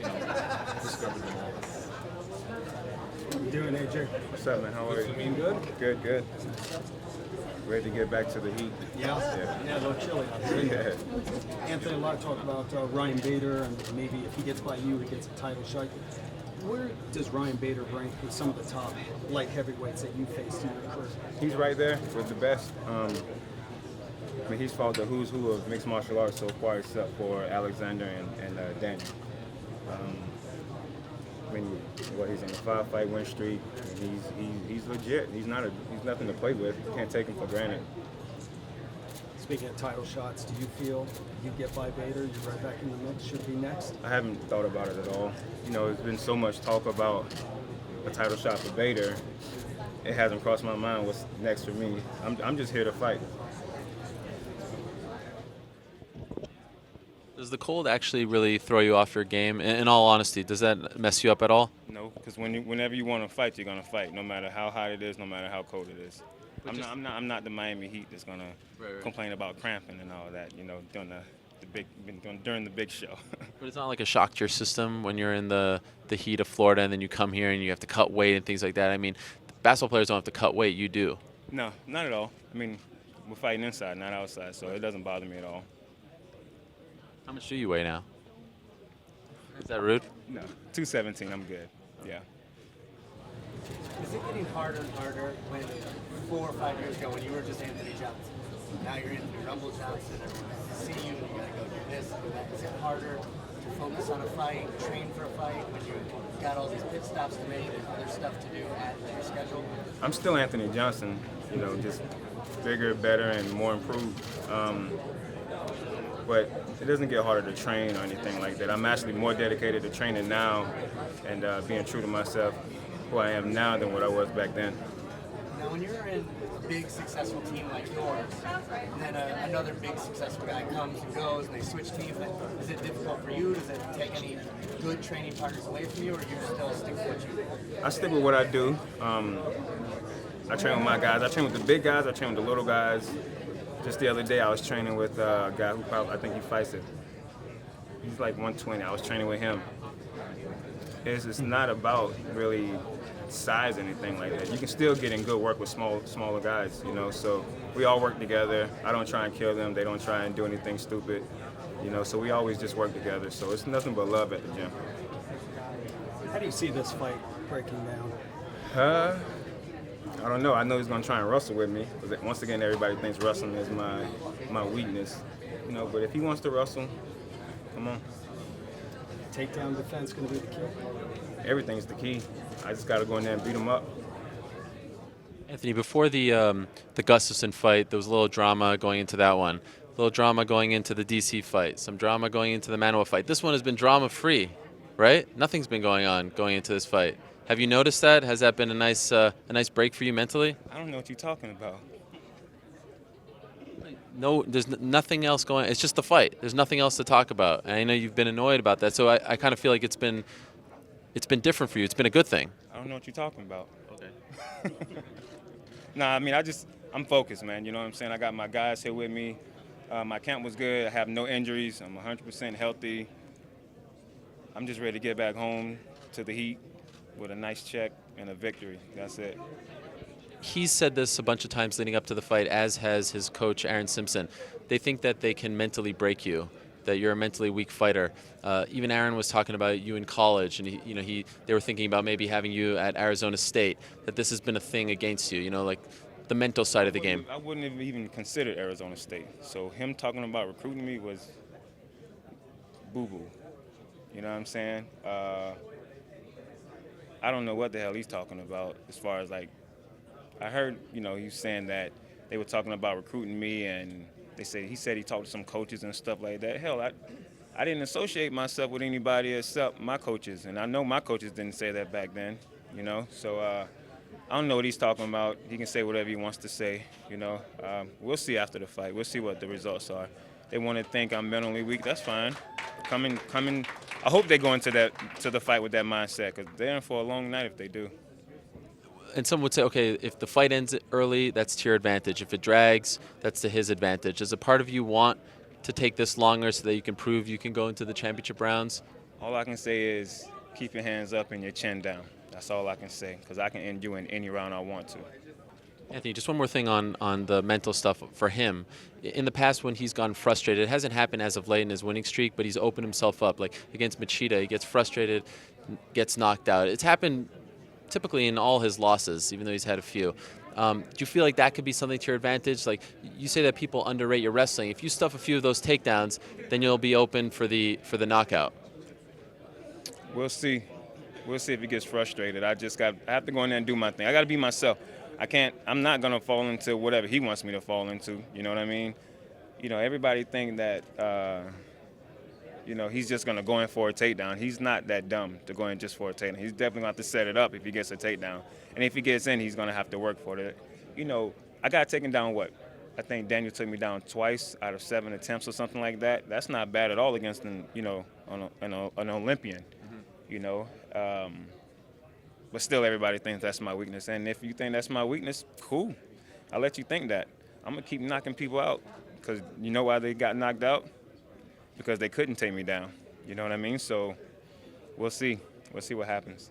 How you doing, AJ? What's up, man? How are you? Doing good? Good, good. Ready to get back to the heat. Yeah. Yeah, a little chilly out there. Yeah. Anthony, a lot of talk about Ryan Bader, and maybe if he gets by you, he gets a title shot. Where does Ryan Bader rank with some of the top light heavyweights that you faced in your career? He's right there with the best. I mean, he's fought the who's who of mixed martial arts so far, except for Alexander and Danny. I mean, he's on a 5-fight win streak. He's legit. He's nothing to play with. Can't take him for granted. Speaking of title shots, do you feel you get by Bader, you're right back in the mix, should be next? I haven't thought about it at all. You know, there's been so much talk about a title shot for Bader. It hasn't crossed my mind what's next for me. I'm just here to fight. Does the cold actually really throw you off your game? In all honesty, does that mess you up at all? No, because whenever you want to fight, you're gonna fight, no matter how hot it is, no matter how cold it is. I'm not the Miami Heat that's gonna complain about cramping and all that. You know, during the big show. But it's not like a shock to your system when you're in the heat of Florida and then you come here and you have to cut weight and things like that. I mean, basketball players don't have to cut weight. You do. No, not at all. I mean, we're fighting inside, not outside, so it doesn't bother me at all. How much do you weigh now? Is that rude? No, 217. I'm good. Yeah. Is it getting harder and harder when 4 or 5 years ago when you were just Anthony Johnson? Now you're Anthony Rumble Johnson, everyone see you, you gotta go do this, do that. Is it harder to focus on a fight, train for a fight when you got all these pit stops to make and other stuff to do at your schedule? I'm still Anthony Johnson, you know, just bigger, better, and more improved. But it doesn't get harder to train or anything like that. I'm actually more dedicated to training now and being true to myself, who I am now, than what I was back then. Now when you're in a big successful team like yours, and then another big successful guy comes and goes and they switch teams, is it difficult for you? Does it take any good training partners away from you, or you still stick with what you do? I stick with what I do. I train with my guys. I train with the big guys. I train with the little guys. Just the other day, I was training with a guy who I think he fights it. He's like 120. I was training with him. It's not about really size or anything like that. You can still get in good work with smaller guys, you know. So we all work together. I don't try and kill them. They don't try and do anything stupid, you know. So we always just work together. So it's nothing but love at the gym. How do you see this fight breaking down? I don't know. I know he's gonna try and wrestle with me. But once again, everybody thinks wrestling is my weakness, you know. But if he wants to wrestle, come on. Takedown defense going to be the key? Everything's the key. I just got to go in there and beat him up. Anthony, before the Gustafson fight, there was a little drama going into that one. A little drama going into the DC fight. Some drama going into the Manuel fight. This one has been drama-free, right? Nothing's been going on going into this fight. Have you noticed that? Has that been a nice break for you mentally? I don't know what you're talking about. No, there's nothing else going. It's just the fight. There's nothing else to talk about. And I know you've been annoyed about that. So I kind of feel like it's been different for you. It's been a good thing. I don't know what you're talking about. Okay. Nah, I mean, I'm focused, man. You know what I'm saying? I got my guys here with me. My camp was good. I have no injuries. I'm 100% healthy. I'm just ready to get back home to the heat with a nice check and a victory. That's it. He's said this a bunch of times leading up to the fight, as has his coach, Aaron Simpson. They think that they can mentally break you, that you're a mentally weak fighter. Even Aaron was talking about you in college, and they were thinking about maybe having you at Arizona State, that this has been a thing against you, like the mental side of the game. I wouldn't have even considered Arizona State. So him talking about recruiting me was boo-boo. You know what I'm saying? I don't know what the hell he's talking about as far as like, I heard, he was saying that they were talking about recruiting me, and he said he talked to some coaches and stuff like that. Hell, I didn't associate myself with anybody except my coaches, and I know my coaches didn't say that back then, So I don't know what he's talking about. He can say whatever he wants to say, We'll see after the fight. We'll see what the results are. They want to think I'm mentally weak. That's fine. Coming. I hope they go into the fight with that mindset, because they're in for a long night if they do. And some would say, okay, if the fight ends early, that's to your advantage. If it drags, that's to his advantage. Does a part of you want to take this longer so that you can prove you can go into the championship rounds? All I can say is keep your hands up and your chin down. That's all I can say, because I can end you in any round I want to. Anthony, just one more thing on the mental stuff for him. In the past, when he's gotten frustrated, it hasn't happened as of late in his winning streak, but he's opened himself up. Like against Machida, he gets frustrated, gets knocked out. It's happened typically in all his losses, even though he's had a few. Do you feel like that could be something to your advantage? Like you say that people underrate your wrestling. If you stuff a few of those takedowns, then you'll be open for the knockout. We'll see. We'll see if he gets frustrated. I have to go in there and do my thing. I got to be myself. I'm not going to fall into whatever he wants me to fall into. You know what I mean? You know, everybody think that, he's just going to go in for a takedown. He's not that dumb to go in just for a takedown. He's definitely going to have to set it up if he gets a takedown. And if he gets in, he's going to have to work for it. You know, I got taken down I think Daniel took me down twice out of 7 attempts or something like that. That's not bad at all against an Olympian. You know, but still everybody thinks that's my weakness. And if you think that's my weakness, cool. I'll let you think that. I'm going to keep knocking people out because you know why they got knocked out? Because they couldn't take me down. You know what I mean? So we'll see. We'll see what happens.